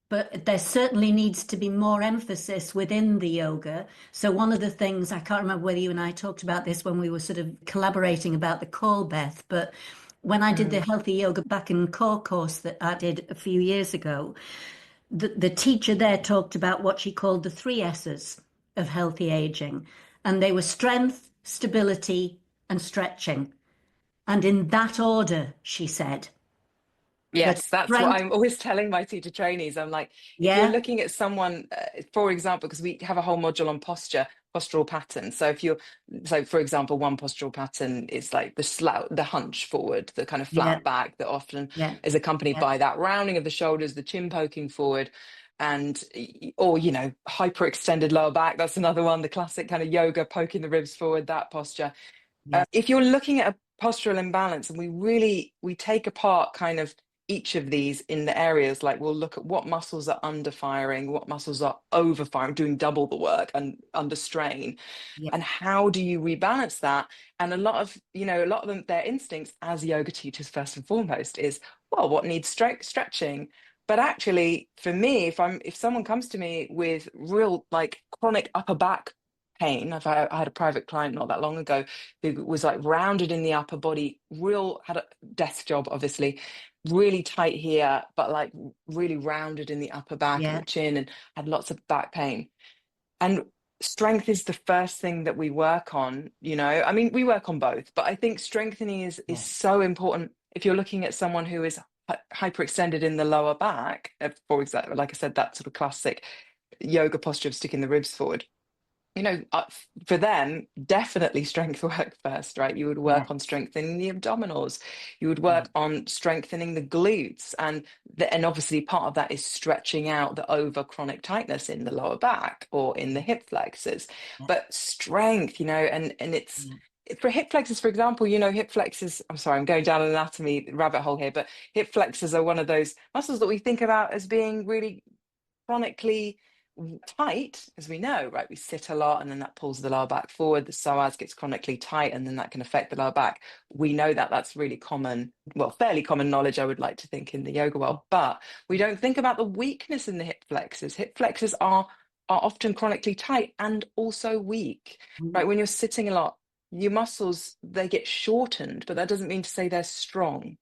but there certainly needs to be more emphasis within the yoga. So one of the things, I can't remember whether you and I talked about this when we were sort of collaborating about the call, Beth, but when I did the healthy yoga back in core course that I did a few years ago, the teacher there talked about what she called the three S's of healthy aging. And they were strength, stability, and stretching. And in that order, she said that Yes, that's what strength, I'm always telling my teacher trainees. I'm like, if you're yeah, looking at someone, for example, because we have a whole module on posture, postural patterns. So if you're, so for example, one postural pattern is like the slouch, the hunch forward, the kind of yeah, flat back that often yeah, is accompanied yeah, by that rounding of the shoulders, the chin poking forward, and or you know, hyperextended lower back. That's another one, the classic kind of yoga poking the ribs forward, that posture. yeah, If you're looking at a postural imbalance, and we take apart kind of each of these in the areas, like we'll look at what muscles are under firing, what muscles are over firing, doing double the work and under strain, yeah, and how do you rebalance that? And a lot of, you know, a lot of them, their instincts as yoga teachers first and foremost is, well, what needs stretching? But actually, for me, if someone comes to me with real like chronic upper back pain, I had a private client not that long ago who was like rounded in the upper body, had a desk job, obviously, really tight here, but like really rounded in the upper back and yeah, the chin, and had lots of back pain. And strength is the first thing that we work on, you know. I mean, we work on both, but I think strengthening is yeah, so important if you're looking at someone who is hyperextended in the lower back, for example, like I said, that sort of classic yoga posture of sticking the ribs forward. You know, for them, definitely strength work first, right? You would yeah, work on strengthening the abdominals, you would yeah, work on strengthening the glutes, and obviously part of that is stretching out the over chronic tightness in the lower back or in the hip flexors. yeah, But strength, you know, and it's yeah. for hip flexors, for example, hip flexors, I'm sorry, I'm going down an anatomy rabbit hole here, but hip flexors are one of those muscles that we think about as being really chronically tight, as we know, right? We sit a lot and then that pulls the lower back forward. The psoas gets chronically tight and then that can affect the lower back. We know that that's really common, well, fairly common knowledge, I would like to think, in the yoga world, but we don't think about the weakness in the hip flexors. Hip flexors are often chronically tight and also weak, right? When you're sitting a lot, your muscles, they get shortened, but that doesn't mean to say they're strong.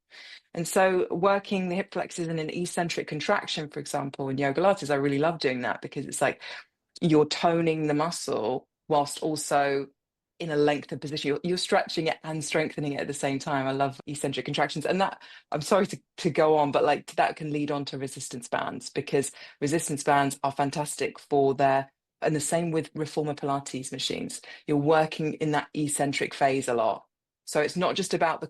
And so working the hip flexors in an eccentric contraction, for example, in Yogalates, I really love doing that because it's like you're toning the muscle whilst also in a lengthened position. You're stretching it and strengthening it at the same time. I love eccentric contractions. And that, I'm sorry to go on, but like that can lead on to resistance bands, because resistance bands are fantastic for their, and the same with reformer Pilates machines. You're working in that eccentric phase a lot. So it's not just about the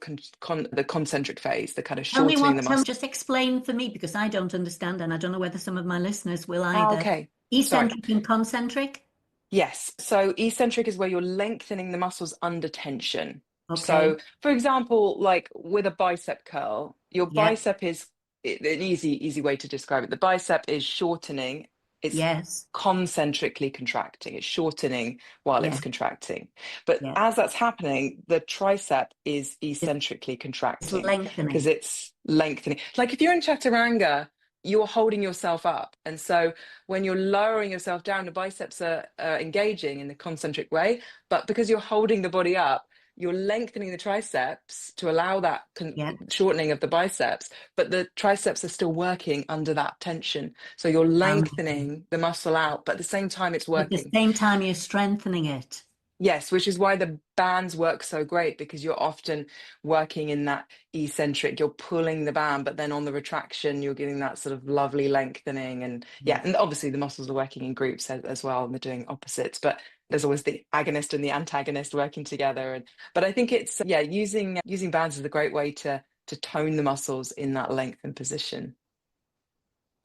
concentric phase, the kind of shortening the muscle. Just explain for me because I don't understand and I don't know whether some of my listeners will Ah, either. okay. Sorry. Eccentric and concentric? Yes. So eccentric is where you're lengthening the muscles under tension. Okay. So, for example, like with a bicep curl, your Yeah. bicep is an easy way to describe it. The bicep is shortening. It's Yes. concentrically contracting. It's shortening while it's Yeah. contracting. But Yeah. as that's happening, the tricep is It's eccentrically contracting because lengthening. it's lengthening. Like if you're in chaturanga, you're holding yourself up. And so when you're lowering yourself down, the biceps are engaging in the concentric way. But because you're holding the body up, you're lengthening the triceps to allow that Yeah. shortening of the biceps, but the triceps are still working under that tension. So you're Um, lengthening the muscle out, but at the same time, it's at the working. same time, you're strengthening it. Yes, which is why the bands work so great, because you're often working in that eccentric, you're pulling the band, but then on the retraction, you're getting that sort of lovely lengthening. And yeah, Yeah. and obviously the muscles are working in groups as well, and they're doing opposites, but there's always the agonist and the antagonist working together. But I think it's, yeah, using bands is a great way to tone the muscles in that lengthened position.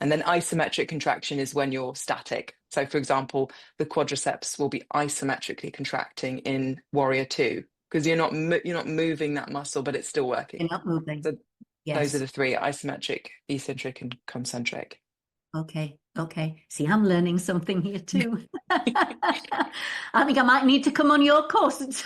And then isometric contraction is when you're static. So, for example, the quadriceps will be isometrically contracting in Warrior Two because you're not moving that muscle, but it's still working. You're not moving. So those are Yes. the three: isometric, eccentric, and concentric. Okay. Okay. See, I'm learning something here too. I think I might need to come on your course.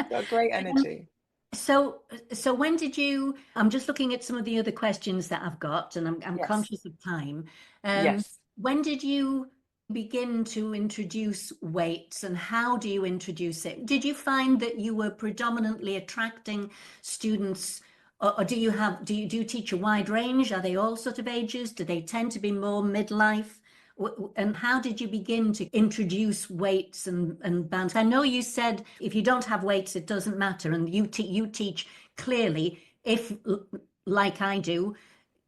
Got great energy. So, so when did you? I'm just looking at some of the other questions that I've got, and I'm Yes. conscious of time. Um, Yes. when did you begin to introduce weights, and how do you introduce it? Did you find that you were predominantly attracting students, or do you teach a wide range? Are they all sort of ages? Do they tend to be more midlife? And how did you begin to introduce weights and bands? I know you said if you don't have weights, it doesn't matter. And you teach clearly, if like I do,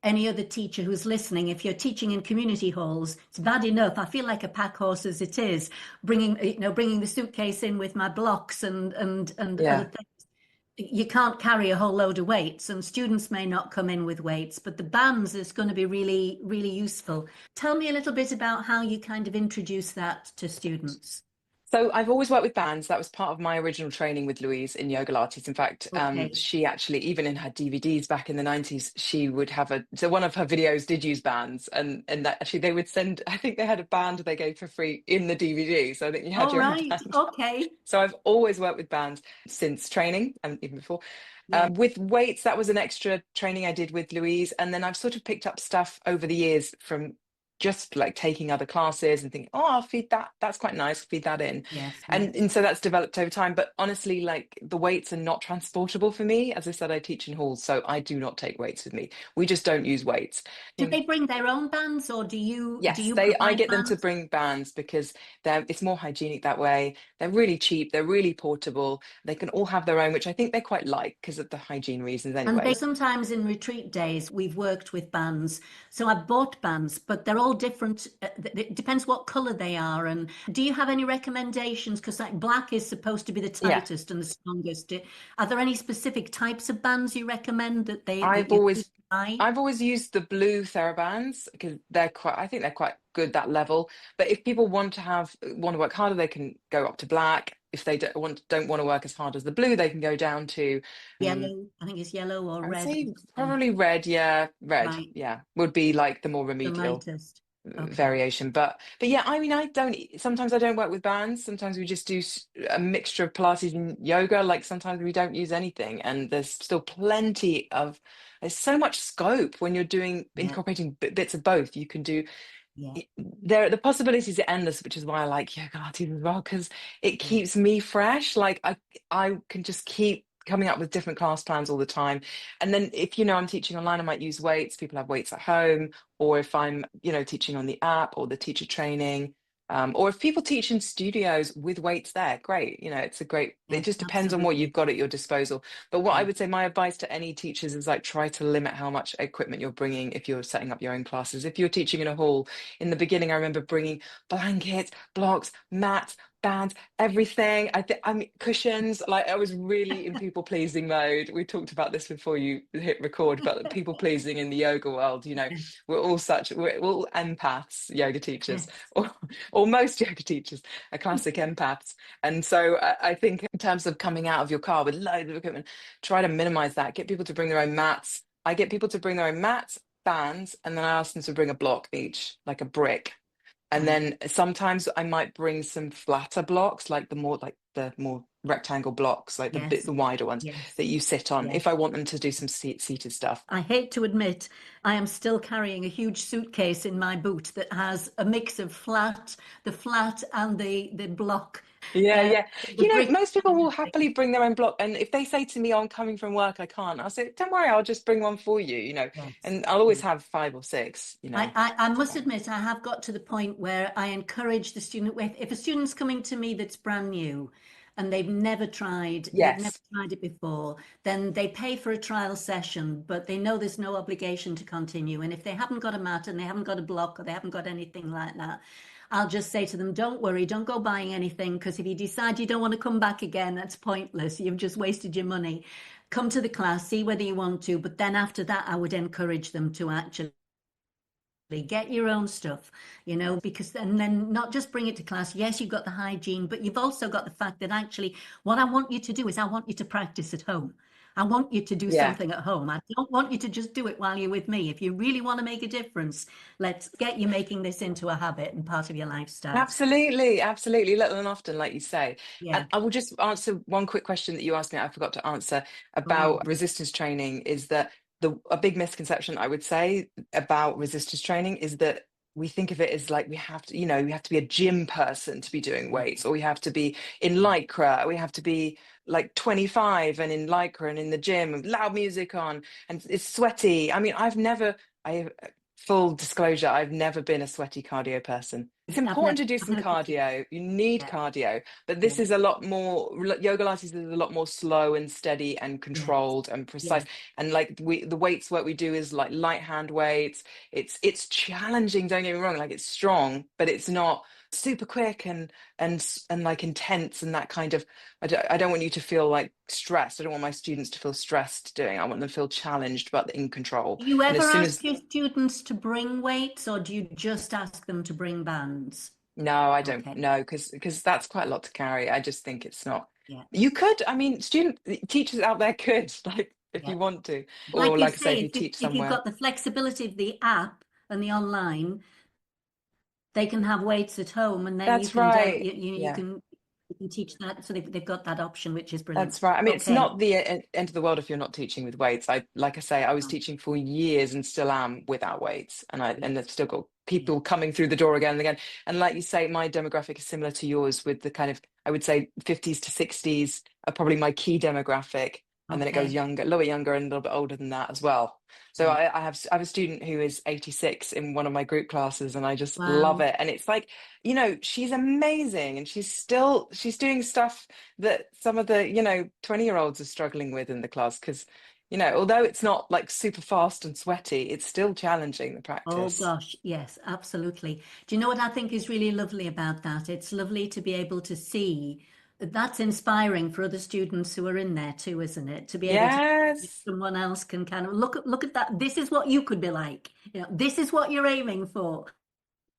any other teacher who's listening, if you're teaching in community halls, it's bad enough. I feel like a pack horse as it is, bringing the suitcase in with my blocks and other Yeah. things. You can't carry a whole load of weights, and students may not come in with weights, but the bands is going to be really, really useful. Tell me a little bit about how you kind of introduce that to students. So I've always worked with bands. That was part of my original training with Louise in Yogalates. In fact, Okay. she actually, even in her DVDs back in the 90s, she would have so one of her videos did use bands, and that actually they would send, I think they had a band they gave for free in the DVD. So I think you had All your own right. band. Okay. So I've always worked with bands since training and even before. Yeah. With weights, that was an extra training I did with Louise. And then I've sort of picked up stuff over the years from just like taking other classes and thinking, oh, I'll feed that. That's quite nice. Feed that in. Yes. And, Yes. and so that's developed over time. But honestly, like the weights are not transportable for me. As I said, I teach in halls, so I do not take weights with me. We just don't use weights. Do they bring their own bands, or do Yes, you I provide get them to bands? bring bands because it's more hygienic that way. They're really cheap, they're really portable. They can all have their own, which I think they quite like because of the hygiene reasons And they anyway. sometimes in retreat days, we've worked with bands. So I've bought bands, but they're all different. It depends what color they are. And do you have any recommendations? Because like black is supposed to be the Yeah, tightest and the strongest. Are there any specific types of bands you recommend that I've you always buy? I've always used the blue TheraBands because I think they're quite good that level. But if people want to work harder, they can go up to black. if they don't want to work as hard as the blue, they can go down to Yellow, I think it's yellow or I would red or say something. probably red. Yeah, red. Right, Yeah, would be like the more the remedial lightest. Okay. variation. But yeah, I mean, I don't. Sometimes I don't work with bands. Sometimes we just do a mixture of Pilates and yoga. Like sometimes we don't use anything, and there's still plenty of. There's so much scope when you're doing Yeah, incorporating bits of both. You can do yeah, there the possibilities are endless, which is why I like yoga Pilates as well, because it yeah. keeps me fresh. Like I can just keep coming up with different class plans all the time. And then if I'm teaching online, I might use weights. People have weights at home, or if I'm teaching on the app or the teacher training. Or if people teach in studios with weights there, great. It's a great, it Yes, just depends on what you've absolutely. got at your disposal. But what I Yeah. would say, my advice to any teachers is like try to limit how much equipment you're bringing if you're setting up your own classes. If you're teaching in a hall, in the beginning, I remember bringing blankets, blocks, mats, bands, everything. I mean, cushions. Like I was really in people pleasing mode. We talked about this before you hit record, but people pleasing in the yoga world. We're all empaths, yoga teachers, Yes. or most yoga teachers are classic empaths. And so I think in terms of coming out of your car with loads of equipment, try to minimize that. Get people to bring their own mats. I get people to bring their own mats, bands, and then I ask them to bring a block each, like a brick. And Right. then sometimes I might bring some flatter blocks, like the more rectangle blocks, like Yes. the wider ones Yes. that you sit on, Yes. if I want them to do some seated stuff. I hate to admit, I am still carrying a huge suitcase in my boot that has a mix of the flat and the block, Yeah, uh, yeah. the brick Most people kind will of happily thing. bring their own block. And if they say to me, oh, I'm coming from work, I can't, I'll say, don't worry, I'll just bring one for you. Yes. And I'll always Yes. have 5 or 6. I must admit, I have got to the point where I encourage the student, if a student's coming to me that's brand new and they've never Yes. tried it before, then they pay for a trial session, but they know there's no obligation to continue. And if they haven't got a mat and they haven't got a block or they haven't got anything like that, I'll just say to them, don't worry, don't go buying anything, because if you decide you don't want to come back again, that's pointless. You've just wasted your money. Come to the class, see whether you want to, but then after that, I would encourage them to actually get your own stuff, because and then not just bring it to class. Yes, you've got the hygiene, but you've also got the fact that actually what I want you to do is I want you to practice at home. I want you to do Yeah. something at home. I don't want you to just do it while you're with me. If you really want to make a difference, let's get you making this into a habit and part of your lifestyle. Absolutely, absolutely. Little and often, like you say. And Yeah. I will just answer one quick question that you asked me, I forgot to answer Oh, about resistance training is that a big misconception I would say about resistance training is that we think of it as like we have to be a gym person to be doing yeah, weights, or we have to be in yeah. lycra, we have to be like 25 and in lycra and in the gym with loud music on and it's sweaty. I mean, I full disclosure, I've never been a sweaty cardio person. It's important to do I've some never been to, cardio. You need yeah, cardio, but yeah, this is a lot more, yoga Pilates is a lot more slow and steady and yes, controlled and precise. yes, And like the weights work we do is like light hand weights. It's challenging, don't get me wrong, like it's strong, but it's not super quick and like intense and that kind of I don't want you to feel like stressed. I don't want my students to feel stressed doing it. I want them to feel challenged but in control. Do you And ever as soon ask as your students to bring weights, or do you just ask them to bring bands? No, I don't Okay. know, because that's quite a lot to carry. I just think it's not. Yeah. You could, I mean, student teachers out there could, like, if Yeah. you want to, Like or you like I say, say, if you teach if you've somewhere. got the flexibility of the app and the online, they can have weights at home, and then you That's can right. Yeah. you can teach that. So they've got that option, which is brilliant. That's right. I mean, it's Okay. not the end of the world if you're not teaching with weights. Like I say, I was Um, teaching for years and still am without weights, yeah. and I've still got Yeah. people coming through the door again and again. And like you say, my demographic is similar to yours, with the kind of, I would say 50s to 60s are probably my key demographic, and then it goes Okay. younger, a little bit younger, and a little bit older than that as well. So Yeah. I have a student who is 86 in one of my group classes, and I just love Wow. it. And it's like, she's amazing, and she's doing stuff that some of the 20-year-olds are struggling with in the class, because although it's not like super fast and sweaty, it's still challenging, the Oh practice. gosh, yes, absolutely. Do you know what I think is really lovely about that? It's lovely to be able to see that's inspiring for other students who are in there too, isn't it? To be able to Yes. someone else can kind of look at that. This is what you could be like. This is what you're aiming for.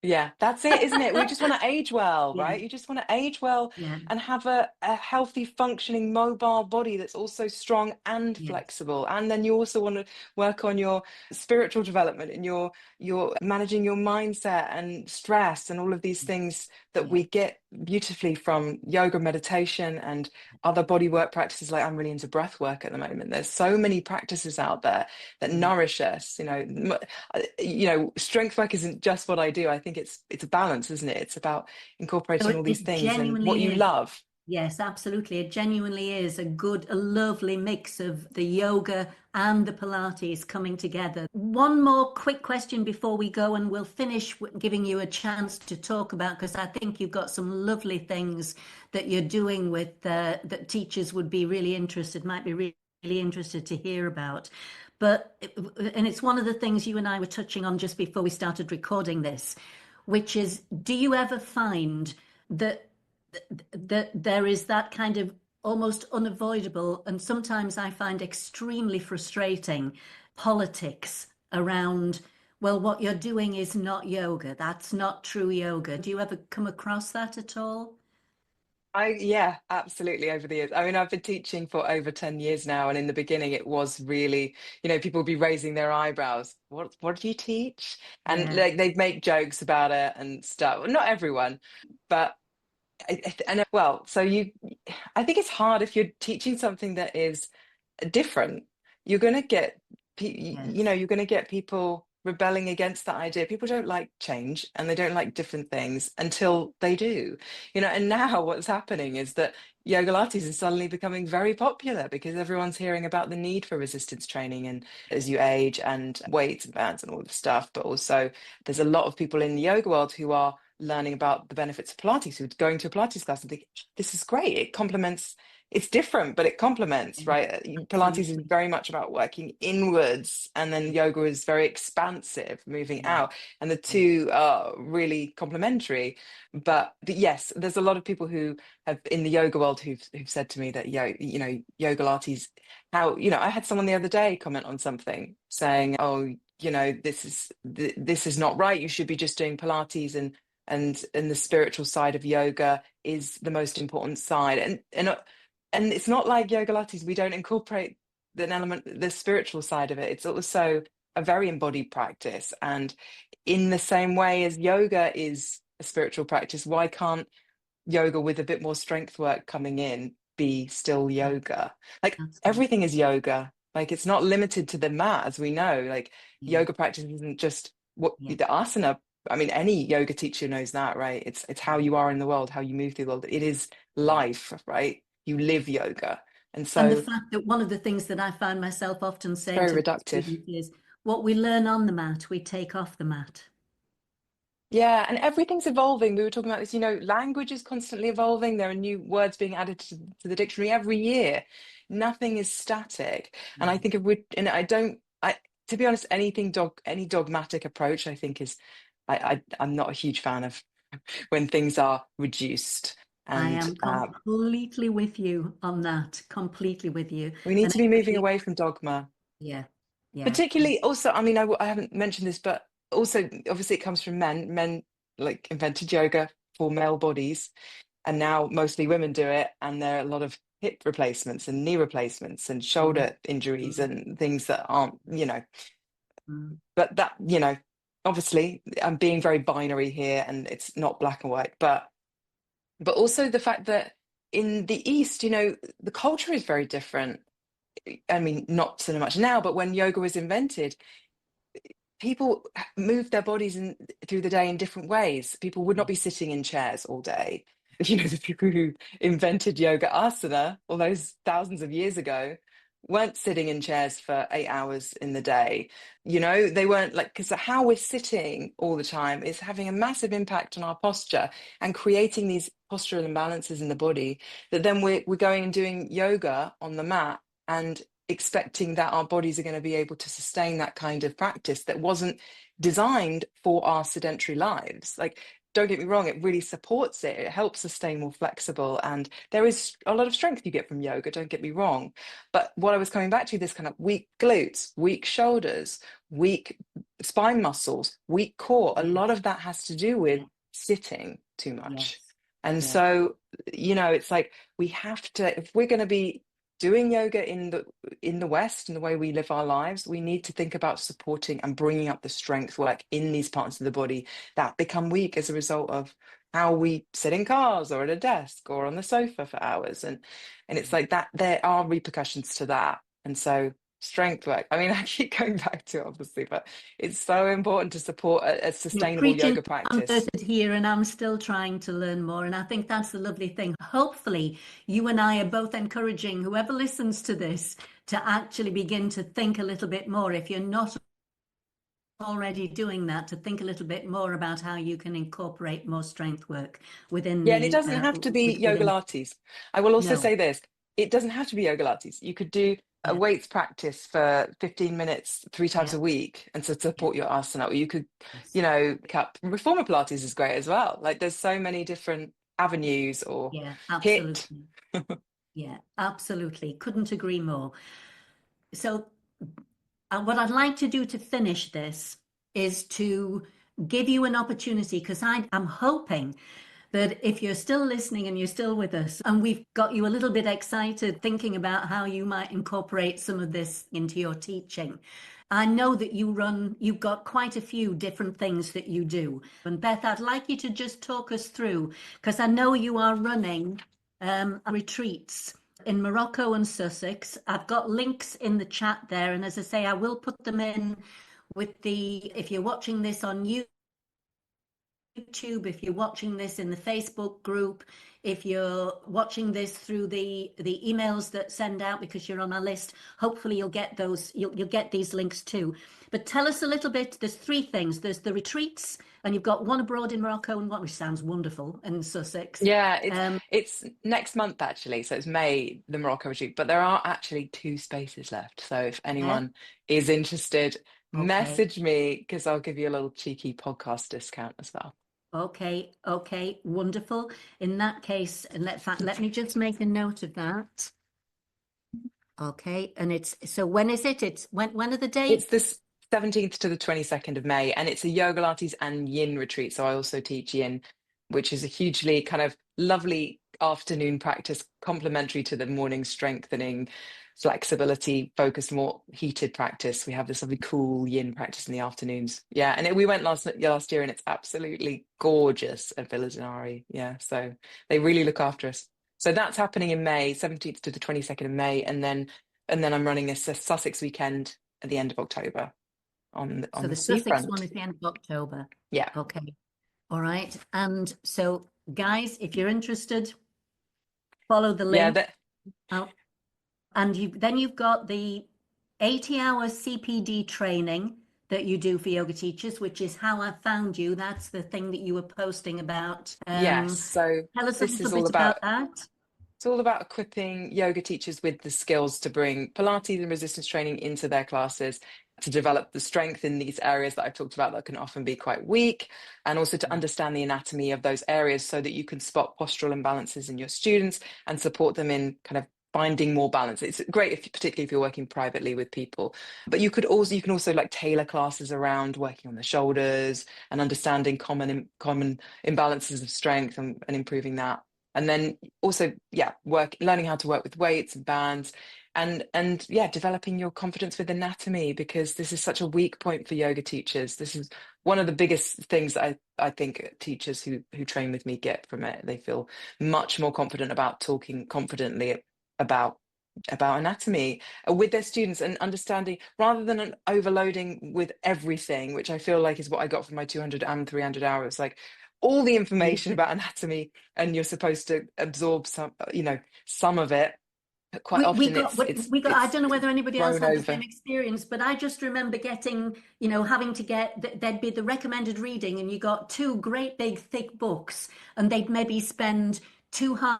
Yeah, that's it, isn't it? We just want to age well, Yeah, right? You just want to age well yeah, and have a healthy, functioning, mobile body that's also strong and yes, flexible. And then you also want to work on your spiritual development and your managing your mindset and stress and all of these things that yeah, we get beautifully from yoga, meditation, and other body work practices. Like I'm really into breath work at the moment. There's so many practices out there that yeah. nourish us, strength work isn't just what I do. I think it's a balance, isn't it? It's about So incorporating all these it things and what genuinely you is. love. Yes, absolutely. It genuinely is a lovely mix of the yoga and the Pilates coming together. One more quick question before we go, and we'll finish giving you a chance to talk about, because I think you've got some lovely things that you're doing with that teachers would be really interested, might be really interested to hear about. But, and it's one of the things you and I were touching on just before we started recording this, which is, do you ever find that there is that kind of almost unavoidable, and sometimes I find extremely frustrating, politics around, well, what you're doing is not yoga. That's not true yoga. Do you ever come across that at all? Yeah, absolutely. Over the years, I mean, I've been teaching for over 10 years now, and in the beginning it was really, people would be raising their eyebrows. What do you teach? And Yeah, like they'd make jokes about it and stuff. Well, not everyone, but well, I think it's hard if you're teaching something that is different. You're going to get, yes, you're going to get people rebelling against that idea. People don't like change and they don't like different things until they do, And now what's happening is that yoga Pilates is suddenly becoming very popular because everyone's hearing about the need for resistance training and as you age and weights and bands and all this stuff. But also, there's a lot of people in the yoga world who are learning about the benefits of Pilates, who are going to a Pilates class and think, this is great. It complements, it's different, but it complements, yes, right? Pilates is absolutely. very much about working inwards, and then yoga is very expansive, moving Yeah, out. And the yeah, two are really complementary. But yes, there's a lot of people who have in the yoga world who've said to me that, yoga Pilates, how, I had someone the other day comment on something saying, oh, this is not right. You should be just doing Pilates and the spiritual side of yoga is the most important side. And it's not like yoga Pilates, we don't incorporate an element, the spiritual side of it. It's also a very embodied practice. And in the same way as yoga is a spiritual practice, why can't yoga with a bit more strength work coming in be still yeah, yoga? Like everything absolutely. is yoga. Like it's not limited to the mat, as we know. Like Yeah, yoga practice isn't just what the yeah, asana. I mean, any yoga teacher knows that, right? It's how yeah. you are in the world, how you move through the world. It is Yeah. life, right? You live yoga. And And the so fact that one of the things that I find myself often it's saying very to my reductive. students is, what we learn on the mat, we take off the mat. Yeah, and everything's evolving. We were talking about this, language is constantly evolving. There are new words being added to the dictionary every year. Nothing is static. And I Yeah, think if we, and I don't, I, to be honest, any dogmatic approach, I think is, I'm not a huge fan of when things are reduced. I And am completely with you on that, completely with you. we need And to be moving actually, away from dogma. yeah, yeah, Particularly also, I mean, I haven't mentioned this, but also obviously it comes from men. Men like invented yoga for male bodies, and now mostly women do it. And there are a lot of hip replacements and knee replacements and mm, shoulder injuries mm, and things that aren't, mm, but that, obviously I'm being very binary here and it's not black and white, but also the fact that in the East, the culture is very different. I mean, not so much now, but when yoga was invented, people move their bodies through the day in different ways. People would not yeah, be sitting in chairs all day. The people who invented yoga asana all those thousands of years ago weren't sitting in chairs for 8 hours in the day. They weren't like, because how we're sitting all the time is having a massive impact on our posture and creating these postural imbalances in the body that then we're going and doing yoga on the mat and expecting that our bodies are going to be able to sustain that kind of practice that wasn't designed for our sedentary lives. Like don't get me wrong, it really supports it. It helps us stay more flexible. And there is a lot of strength you get from yoga, don't get me wrong. But what I was coming back to, this kind of weak glutes, weak shoulders, weak spine muscles, weak core, a lot Yes. of that has to do with Yeah. sitting too much. Yes. And Yeah. so, it's like we have to, if we're going to be doing yoga in the West and the way we live our lives, we need to think about supporting and bringing up the strength work in these parts of the body that become weak as a result of how we sit in cars or at a desk or on the sofa for hours. And it's like that, there are repercussions to that. And so strength work, I mean, I keep going back to it obviously, but it's so important to support a You're sustainable preaching yoga to the practice. converted here, and I'm still trying to learn more. And I think that's the lovely thing. Hopefully, you and I are both encouraging whoever listens to this to actually begin to think a little bit more. If you're not already doing that, to think a little bit more about how you can incorporate more strength work within Yeah, and it the doesn't have to be yoga within. lattes. I will also No, say this, it doesn't have to be yoga lattes. You could do a yeah, weights practice for 15 minutes, 3 times yeah, a week, and to yeah, support your asana. Or you could, yes, reformer Pilates is great as well. Like there's so many different avenues or yeah, hit. absolutely, yeah, absolutely. Couldn't agree more. So what I'd like to do to finish this is to give you an opportunity, because I'm hoping that if you're still listening and you're still with us, and we've got you a little bit excited thinking about how you might incorporate some of this into your teaching. I know that you've got quite a few different things that you do. And Beth, I'd like you to just talk us through, because I know you are running retreats in Morocco and Sussex. I've got links in the chat there. And as I say, I will put them in if you're watching this on YouTube, if you're watching this in the Facebook group, if you're watching this through the emails that send out because you're on our list, hopefully you'll get you'll get these links too. But tell us a little bit. There's three things. There's the retreats, and you've got one abroad in Morocco and one which sounds wonderful in Sussex. Yeah, Um, it's next month actually, so it's May, the Morocco retreat, but there are actually 2 spaces left. So if yeah, anyone is interested, okay. message me because I'll give you a little cheeky podcast discount as well. Okay, wonderful. In that case, and let me just make a note of that. Okay, and so when is it? It's when are the It's dates? the 17th to the 22nd of May, and it's a yoga Pilates and yin retreat. So I also teach yin, which is a hugely kind of lovely afternoon practice, complementary to the morning strengthening, flexibility, focused, more heated practice. We have this lovely cool yin practice in the afternoons. Yeah, and we went last year, and it's absolutely gorgeous at Villa Denari. Yeah, so they really look after us. So that's happening in May, 17th to the 22nd of May, and then I'm running a Sussex weekend at the end of October So on the the Sussex one seafront. is the end of October. Yeah. Okay, all right. And so, guys, if you're interested, follow the Yeah, link. that Oh, and you've got the 80-hour CPD training that you do for yoga teachers, which is how I found you. That's the thing that you were posting about. yes. So Tell us a this little is all bit about about that. it's all about equipping yoga teachers with the skills to bring Pilates and resistance training into their classes, to develop the strength in these areas that I've talked about that can often be quite weak, and also to understand the anatomy of those areas so that you can spot postural imbalances in your students and support them in kind of finding more balance. It's great particularly if you're working privately with people, but you can also like tailor classes around working on the shoulders and understanding common imbalances of strength and improving that. And then also, yeah, learning how to work with weights and bands, and yeah, developing your confidence with anatomy, because this is such a weak point for yoga teachers. This is one of the biggest things that I think teachers who train with me get from it. They feel much more confident about talking confidently about anatomy with their students, and understanding rather than an overloading with everything, which I feel like is what I got from my 200 and 300 hours, like all the information about anatomy, and you're supposed to absorb some of it, but quite We often got it's we got. I don't know whether anybody else thrown had the same over. experience, but I just remember getting, having to there'd be the recommended reading, and you got two great big thick books, and they'd maybe spend 2.5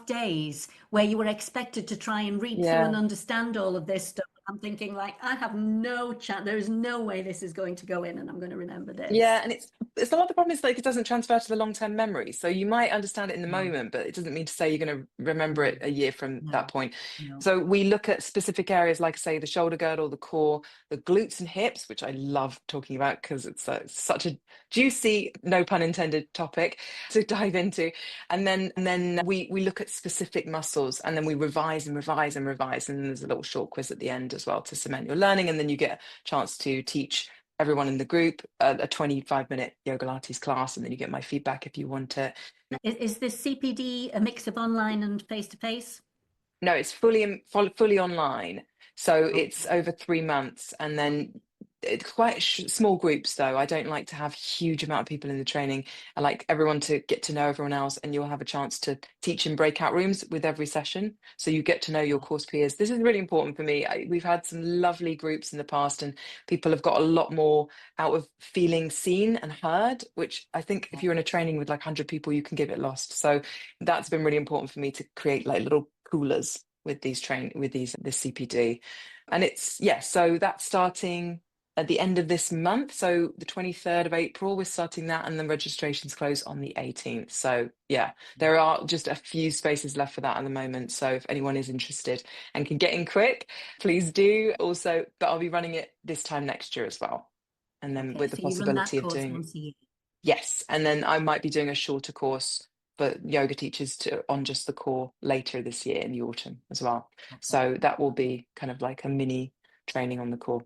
days where you were expected to try and read through and Yeah. understand all of this stuff. I'm thinking like, I have no chance. There is no way this is going to go in and I'm going to remember Yeah, this. and it's a lot of the problem is like it doesn't transfer to the long-term memory. So you might understand it in the No, moment, but it doesn't mean to say you're going to remember no, it a year from that no, point. no. So we look at specific areas like say the shoulder girdle, the core, the glutes and hips, which I love talking about because it's such a juicy, no pun intended, topic to dive into. And then we look at specific muscles and then we revise and revise and revise. And then there's a little short quiz at the end as well to cement your learning. And then you get a chance to teach everyone in the group a 25-minute Yogalates class, and then you get my feedback if you want it. Is this CPD a mix of online and face-to-face? No, it's fully online. So it's Okay. over 3 months, and then it's quite small groups though. I don't like to have huge amount of people in the training. I like everyone to get to know everyone else, and you'll have a chance to teach in breakout rooms with every session. So you get to know your course peers. This is really important for me. We've had some lovely groups in the past, and people have got a lot more out of feeling seen and heard, which I think if you're in a training with like 100 people, you can give it lost. So that's been really important for me to create like little coolers with this CPD. And it's so that's starting at the end of this month. So the 23rd of April, we're starting that, and then registrations close on the 18th. So yeah, there are just a few spaces left for that at the moment. So if anyone is interested and can get in quick, please do. Also, but I'll be running it this time next year as well. And then Okay, with the so you run that possibility of course doing, once a year. yes, and then I might be doing a shorter course for yoga teachers on just the core later this year in the autumn as well. Okay. So that will be kind of like a mini training on the core.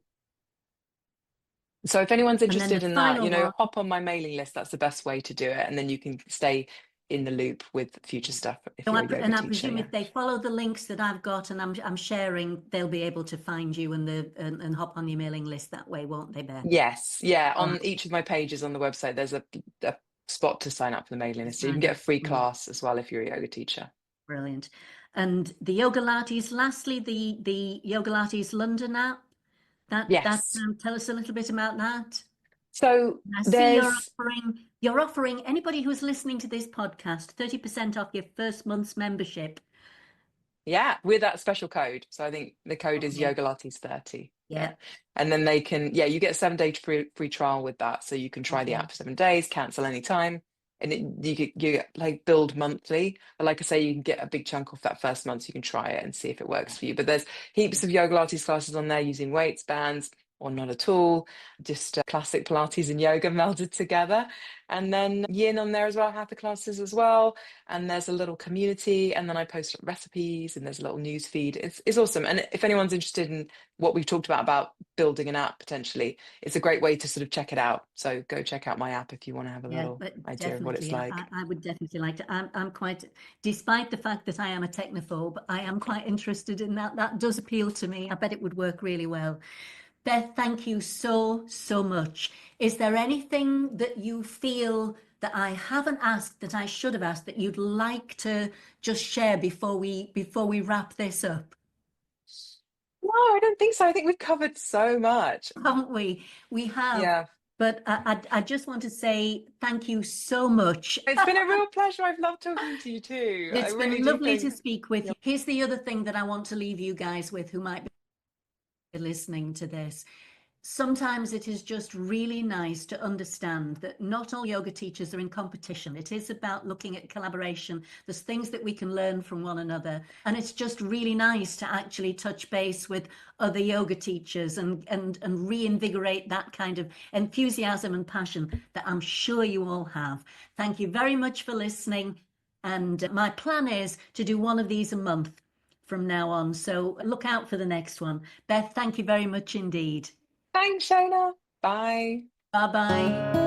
So if anyone's And then the interested in that, final one, hop on my mailing list. That's the best way to do it. And then you can stay in the loop with future stuff if so you're a yoga and I teacher. presume Yeah. if they follow the links that I've got and I'm sharing, they'll be able to find you and hop on your mailing list that way, won't they, Beth? Yes. Yeah. All right. On each of my pages on the website, there's a spot to sign up for the mailing list. So you can Sign get a up. free Brilliant. class as well if you're a yoga teacher. Brilliant. And the Yogalates, lastly, the Yogalates London app. That Yes. tell us a little bit about that. So I see there's you're offering anybody who's listening to this podcast 30% off your first month's membership. Yeah, with that special code. So I think the code is Okay. Yogalates30. Yeah. Yeah. And then they can, you get a 7-day free trial with that. So you can try the Okay. app for 7 days, cancel anytime. And you get like billed monthly. But like I say, you can get a big chunk off that first month. So you can try it and see if it works for you. But there's heaps of Yogalates classes on there using weights, bands, or not at all. Just classic Pilates and yoga melded together. And then yin on there as well, hatha classes as well, and there's a little community, and then I post recipes and there's a little news feed. It's awesome. And if anyone's interested in what we've talked about building an app potentially, it's a great way to sort of check it out. So go check out my app if you want to have a Yeah, little but idea of what it's definitely, like. I would definitely like to. I'm quite, despite the fact that I am a technophobe, I am quite interested in that. That does appeal to me. I bet it would work really well. Beth, thank you so, so much. Is there anything that you feel that I haven't asked that I should have asked that you'd like to just share before we wrap this up? No, I don't think so. I think we've covered so much. Haven't we? We have. Yeah. But I just want to say thank you so much. It's been a real pleasure. I've loved talking to you too. I It's really been do lovely to think. speak with you. Here's the other thing that I want to leave you guys with who might be listening to this. Sometimes it is just really nice to understand that not all yoga teachers are in competition. It is about looking at collaboration. There's things that we can learn from one another. And it's just really nice to actually touch base with other yoga teachers and reinvigorate that kind of enthusiasm and passion that I'm sure you all have. Thank you very much for listening. And my plan is to do one of these a month from now on. So look out for the next one. Beth, thank you very much indeed. Thanks, Shona. Bye. Bye bye.